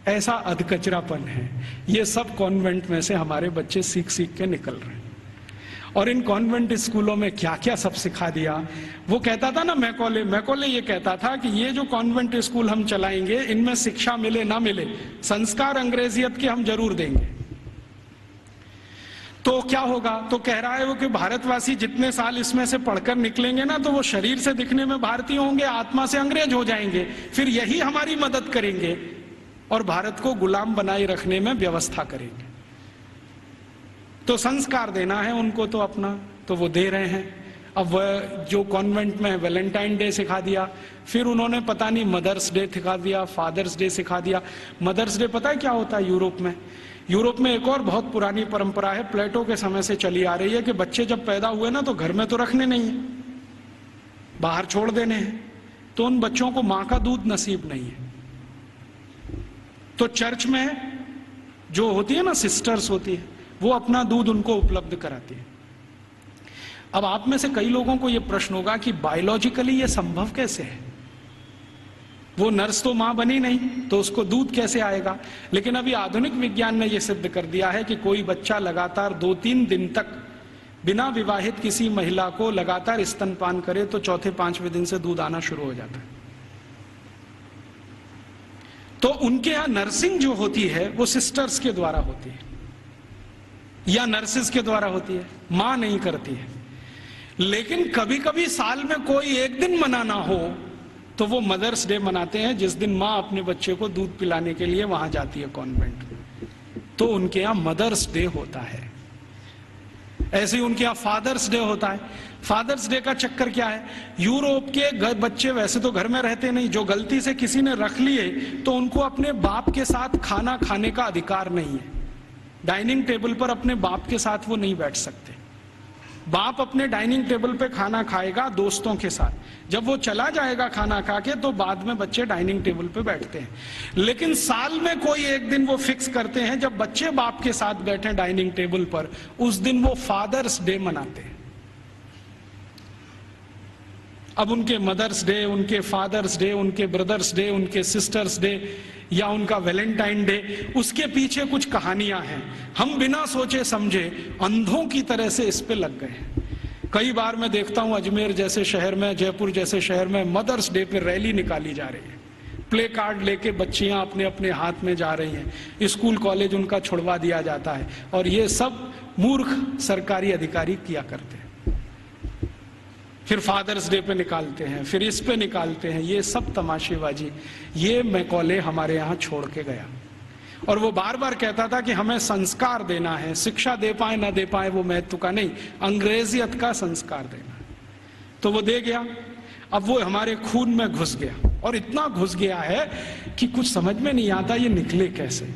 ऐसा अधकचरापन है। ये सब कॉन्वेंट में से हमारे बच्चे सीख सीख के निकल रहे हैं। और इन कॉन्वेंट स्कूलों में क्या क्या सब सिखा दिया। वो कहता था ना, मैकॉले ये कहता था कि ये जो कॉन्वेंट स्कूल हम चलाएंगे, इनमें शिक्षा मिले ना मिले, संस्कार अंग्रेजियत के हम जरूर देंगे। तो क्या होगा? तो कह रहा है वो कि भारतवासी जितने साल इसमें से पढ़कर निकलेंगे ना, तो वो शरीर से दिखने में भारतीय होंगे, आत्मा से अंग्रेज हो जाएंगे। फिर यही हमारी मदद करेंगे और भारत को गुलाम बनाए रखने में व्यवस्था करेंगे। तो संस्कार देना है उनको तो अपना, तो वो दे रहे हैं। अब वह जो कॉन्वेंट में वैलेंटाइन डे सिखा दिया, फिर उन्होंने पता नहीं मदर्स डे सिखा दिया, फादर्स डे सिखा दिया। मदर्स डे पता है क्या होता है यूरोप में एक और बहुत पुरानी परंपरा है, प्लेटो के समय से चली आ रही है, कि बच्चे जब पैदा हुए ना तो घर में तो रखने नहीं है, बाहर छोड़ देने हैं। तो उन बच्चों को मां का दूध नसीब नहीं है, तो चर्च में जो होती है ना, सिस्टर्स होती है, वो अपना दूध उनको उपलब्ध कराती है। अब आप में से कई लोगों को यह प्रश्न होगा कि बायोलॉजिकली ये संभव कैसे है? वो नर्स तो मां बनी नहीं, तो उसको दूध कैसे आएगा? लेकिन अभी आधुनिक विज्ञान ने यह सिद्ध कर दिया है कि कोई बच्चा लगातार 2-3 दिन तक बिना विवाहित किसी महिला को लगातार स्तनपान करे तो चौथे 5वें दिन से दूध आना शुरू हो जाता है। तो उनके यहां नर्सिंग जो होती है वो सिस्टर्स के द्वारा होती है या नर्सिस के द्वारा होती है, मां नहीं करती है। लेकिन कभी कभी साल में कोई एक दिन मनाना हो तो वो मदर्स डे मनाते हैं, जिस दिन मां अपने बच्चे को दूध पिलाने के लिए वहां जाती है कॉन्वेंट। तो उनके यहां मदर्स डे होता है। ऐसे ही उनके यहां फादर्स डे होता है। फादर्स डे का चक्कर क्या है? यूरोप के बच्चे वैसे तो घर में रहते नहीं, जो गलती से किसी ने रख लिए तो उनको अपने बाप के साथ खाना खाने का अधिकार नहीं है। डाइनिंग टेबल पर अपने बाप के साथ वो नहीं बैठ सकते। बाप अपने डाइनिंग टेबल पे खाना खाएगा दोस्तों के साथ, जब वो चला जाएगा खाना खा के तो बाद में बच्चे डाइनिंग टेबल पे बैठते हैं। लेकिन साल में कोई एक दिन वो फिक्स करते हैं जब बच्चे बाप के साथ बैठे डाइनिंग टेबल पर, उस दिन वो फादर्स डे मनाते हैं। अब उनके मदर्स डे, उनके फादर्स डे, उनके ब्रदर्स डे, उनके सिस्टर्स डे या उनका वैलेंटाइन डे, उसके पीछे कुछ कहानियां हैं। हम बिना सोचे समझे अंधों की तरह से इस पे लग गए हैं। कई बार मैं देखता हूं अजमेर जैसे शहर में, जयपुर जैसे शहर में मदर्स डे पे रैली निकाली जा रही है, प्ले कार्ड लेके बच्चियां अपने अपने हाथ में जा रही हैं, स्कूल कॉलेज उनका छुड़वा दिया जाता है। और ये सब मूर्ख सरकारी अधिकारी किया करते हैं। फिर फादर्स डे पे निकालते हैं, फिर इस पे निकालते हैं। ये सब तमाशेबाजी, ये मैकॉले हमारे यहाँ छोड़ के गया। और वो बार बार कहता था कि हमें संस्कार देना है, शिक्षा दे पाए ना दे पाए वो महत्व का नहीं, अंग्रेजियत का संस्कार देना है। तो वो दे गया। अब वो हमारे खून में घुस गया, और इतना घुस गया है कि कुछ समझ में नहीं आता ये निकले कैसे।